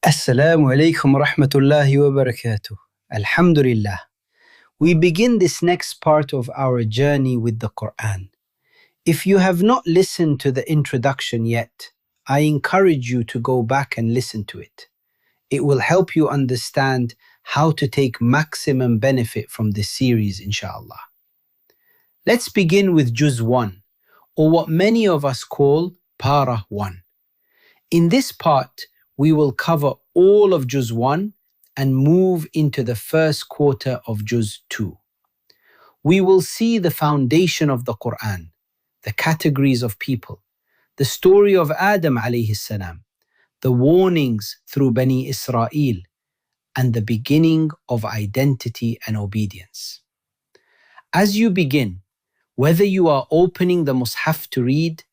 Assalamu alaikum wa rahmatullahi wa barakatuh. Alhamdulillah. We begin this next part of our journey with the Qur'an. If you have not listened to the introduction yet, I encourage you to go back and listen to it. It will help you understand how to take maximum benefit from this series, inshallah. Let's begin with Juz 1, or what many of us call Para 1. In this part, we will cover all of Juz 1 and move into the first quarter of Juz 2. We will see the foundation of the Qur'an, the categories of people, the story of Ādam ʿalayhis-salām, the warnings through Banī Isrā'īl, and the beginning of identity and obedience. As you begin, whether you are opening the Mus'haf to read,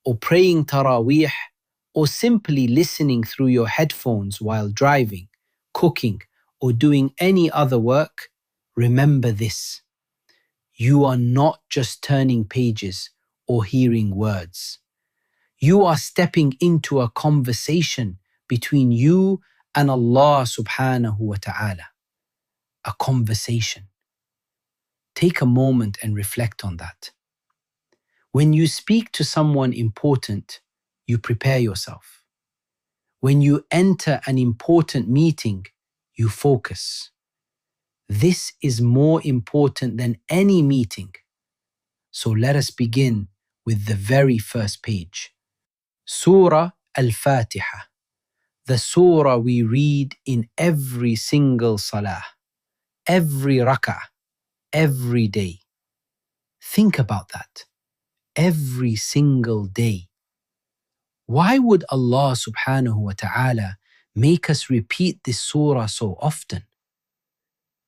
or praying Tarāwīḥ, or simply listening through your headphones while driving, cooking, or doing any other work, remember this: you are not just turning pages or hearing words. You are stepping into a conversation between you and Allah subhanahu wa ta'ala. A conversation. Take a moment and reflect on that. When you speak to someone important, you prepare yourself. When you enter an important meeting, you focus. This is more important than any meeting. So let us begin with the very first page. Surah Al-Fātiḥah, the surah we read in every single salah, every rak'ah, every day. Think about that. Every single day. Why would Allah subhanahu wa ta'ala make us repeat this surah so often?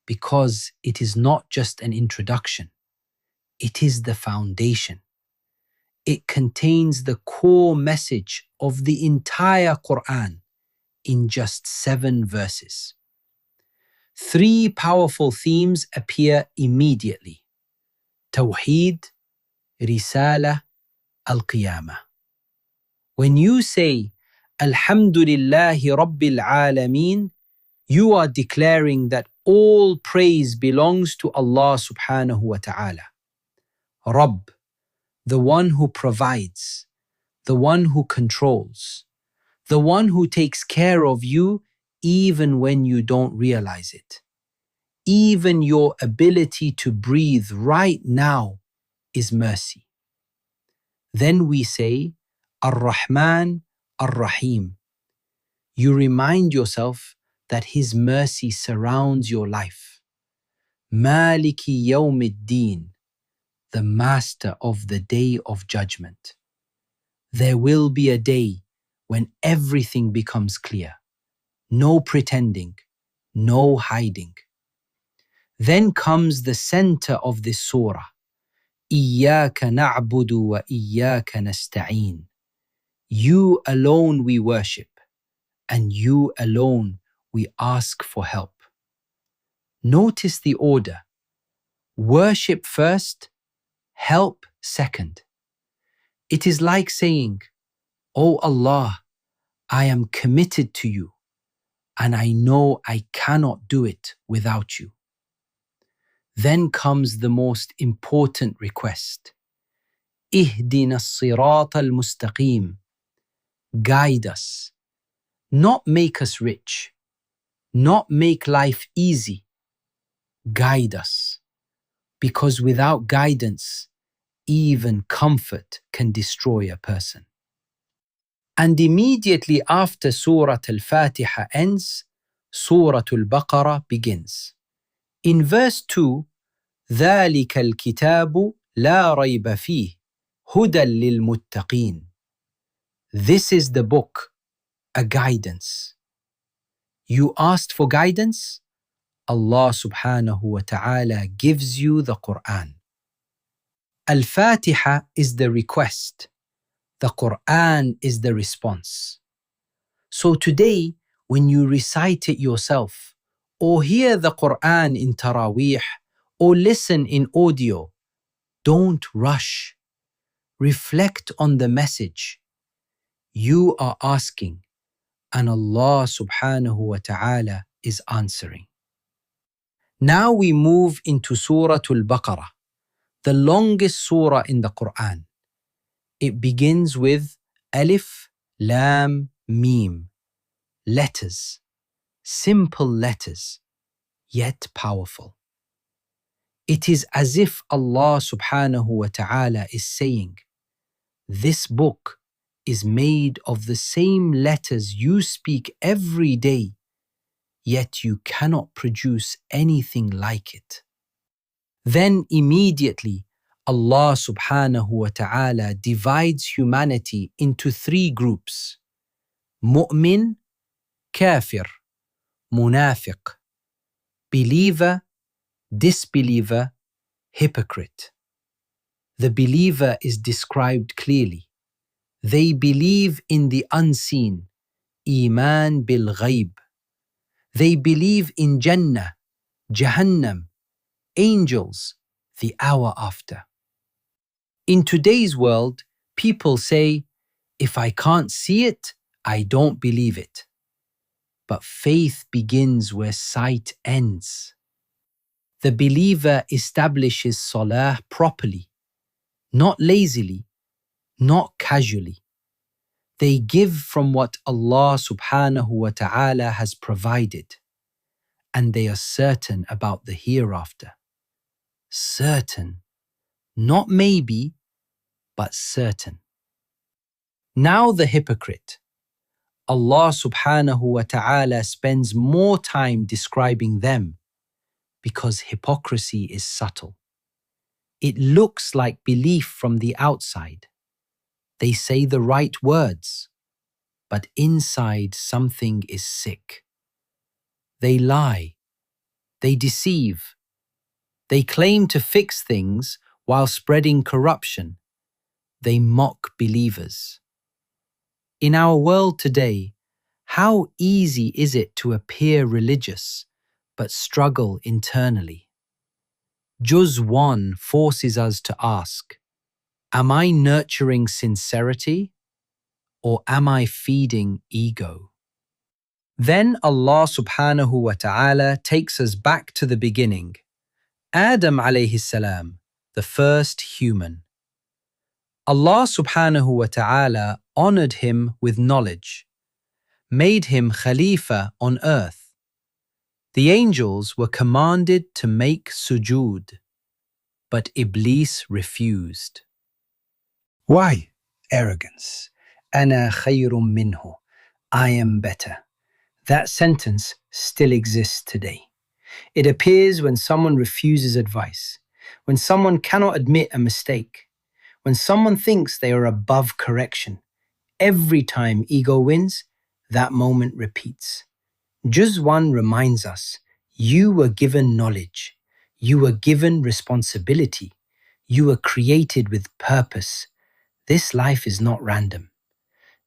Because it is not just an introduction. It is the foundation. It contains the core message of the entire Qur'an in just 7 verses. 3 powerful themes appear immediately: Tawheed, Risālah, Al-Qiyamah. When you say, Alhamdulillahi Rabbil Alameen, you are declaring that all praise belongs to Allah subhanahu wa ta'ala. Rabb, the one who provides, the one who controls, the one who takes care of you even when you don't realize it. Even your ability to breathe right now is mercy. Then we say, Ar-Rahman, Ar-Rahim. You remind yourself that His mercy surrounds your life. Maliki Yawmiddin, the master of the day of judgment. There will be a day when everything becomes clear. No pretending, no hiding. Then comes the center of this surah. Iyyāka na'budu wa iyyāka nasta'īn. You alone we worship, and you alone we ask for help. Notice the order. Worship first, help second. It is like saying, O Allah, I am committed to you, and I know I cannot do it without you. Then comes the most important request. Ihdina as-sirāta al-mustaqīm. Guide us, not make us rich, not make life easy. Guide us, because without guidance, even comfort can destroy a person. And immediately after Surah Al-Fātiḥah ends, Surah Al-Baqarah begins. In verse 2, ذَلِكَ الْكِتَابُ لَا رَيْبَ فِيهِ هُدًى لِلْمُتَّقِينَ. This is the book, a guidance. You asked for guidance? Allah subhanahu wa ta'ala gives you the Qur'an. Al-Fātiḥah is the request. The Qur'an is the response. So today, when you recite it yourself, or hear the Qur'an in Tarāwīḥ, or listen in audio, don't rush. Reflect on the message. You are asking, and Allah subhanahu wa ta'ala is answering. Now we move into Surah Al-Baqarah, the longest surah in the Qur'an. It begins with Alif, Lam, Mim, letters, simple letters, yet powerful. It is as if Allah subhanahu wa ta'ala is saying, this book is made of the same letters you speak every day, yet you cannot produce anything like it. Then immediately Allah subhanahu wa ta'ala divides humanity into three groups: mu'min, kafir, munafiq, believer, disbeliever, hypocrite. The believer is described clearly. They believe in the unseen, iman bil ghaib. They believe in Jannah, Jahannam, angels, the hour after. In today's world, people say, if I can't see it, I don't believe it. But faith begins where sight ends. The believer establishes salah properly, not lazily, not casually. They give from what Allah subhanahu wa ta'ala has provided, and they are certain about the hereafter. Certain, not maybe, but certain. Now the hypocrite. Allah subhanahu wa ta'ala spends more time describing them because hypocrisy is subtle. It looks like belief from the outside. They say the right words, but inside something is sick. They lie. They deceive. They claim to fix things while spreading corruption. They mock believers. In our world today, how easy is it to appear religious but struggle internally? Juz 1 forces us to ask, am I nurturing sincerity or am I feeding ego? Then Allah subhanahu wa ta'ala takes us back to the beginning. Ādam ʿalayhis-salām, the first human. Allah subhanahu wa ta'ala honored him with knowledge, made him Khalifa on earth. The angels were commanded to make sujood, but Iblis refused. Why? Arrogance. Ana khayrun minhu. I am better. That sentence still exists today. It appears when someone refuses advice, when someone cannot admit a mistake, when someone thinks they are above correction. Every time ego wins, that moment repeats. Juz 1 reminds us, you were given knowledge, you were given responsibility, you were created with purpose. This life is not random.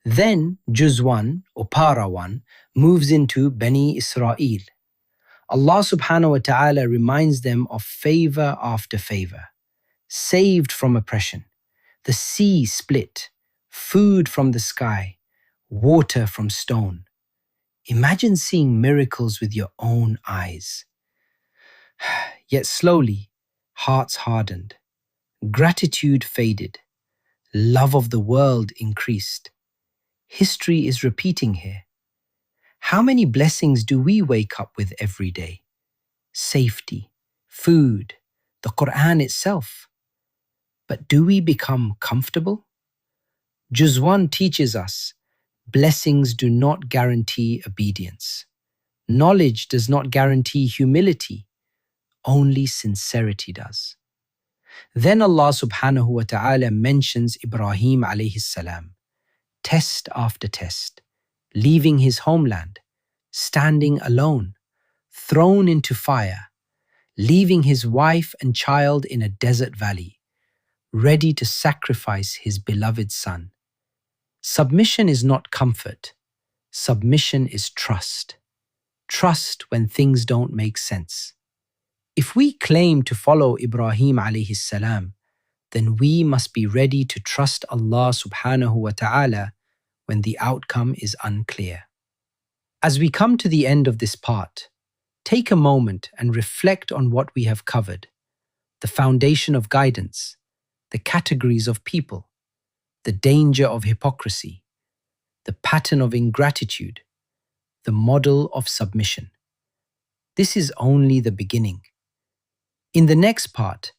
Then Juz 1 or Para 1 moves into Banī Isrā'īl. Allah subhanahu wa ta'ala reminds them of favor after favor, saved from oppression, the sea split, food from the sky, water from stone. Imagine seeing miracles with your own eyes. Yet slowly, hearts hardened, gratitude faded, love of the world increased. History is repeating here. How many blessings do we wake up with every day? Safety, food, the Qur'an itself. But do we become comfortable? Juz 1 teaches us, blessings do not guarantee obedience. Knowledge does not guarantee humility. Only sincerity does. Then Allah subhanahu wa ta'ala mentions Ibrahim ﷺ, test after test, leaving his homeland, standing alone, thrown into fire, leaving his wife and child in a desert valley, ready to sacrifice his beloved son. Submission is not comfort. Submission is trust. Trust when things don't make sense. If we claim to follow Ibrahim ﷺ, then we must be ready to trust Allah subhanahu wa ta'ala when the outcome is unclear. As we come to the end of this part, take a moment and reflect on what we have covered: the foundation of guidance, the categories of people, the danger of hypocrisy, the pattern of ingratitude, the model of submission. This is only the beginning. In the next part,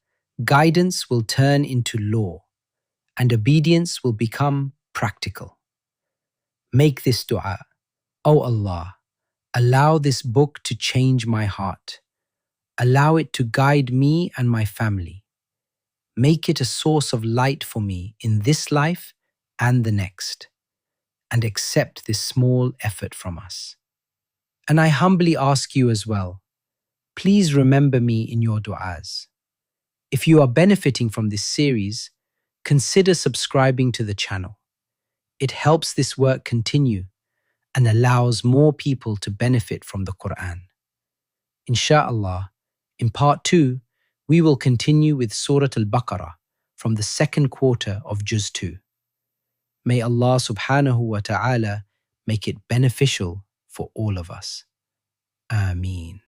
guidance will turn into law and obedience will become practical. Make this dua: O Allah, allow this book to change my heart. Allow it to guide me and my family. Make it a source of light for me in this life and the next. And accept this small effort from us. And I humbly ask you as well, please remember me in your du'as. If you are benefiting from this series, consider subscribing to the channel. It helps this work continue and allows more people to benefit from the Qur'an. Insha'Allah, in part 2, we will continue with Surah Al-Baqarah from the second quarter of Juz 2. May Allah subhanahu wa ta'ala make it beneficial for all of us. Ameen.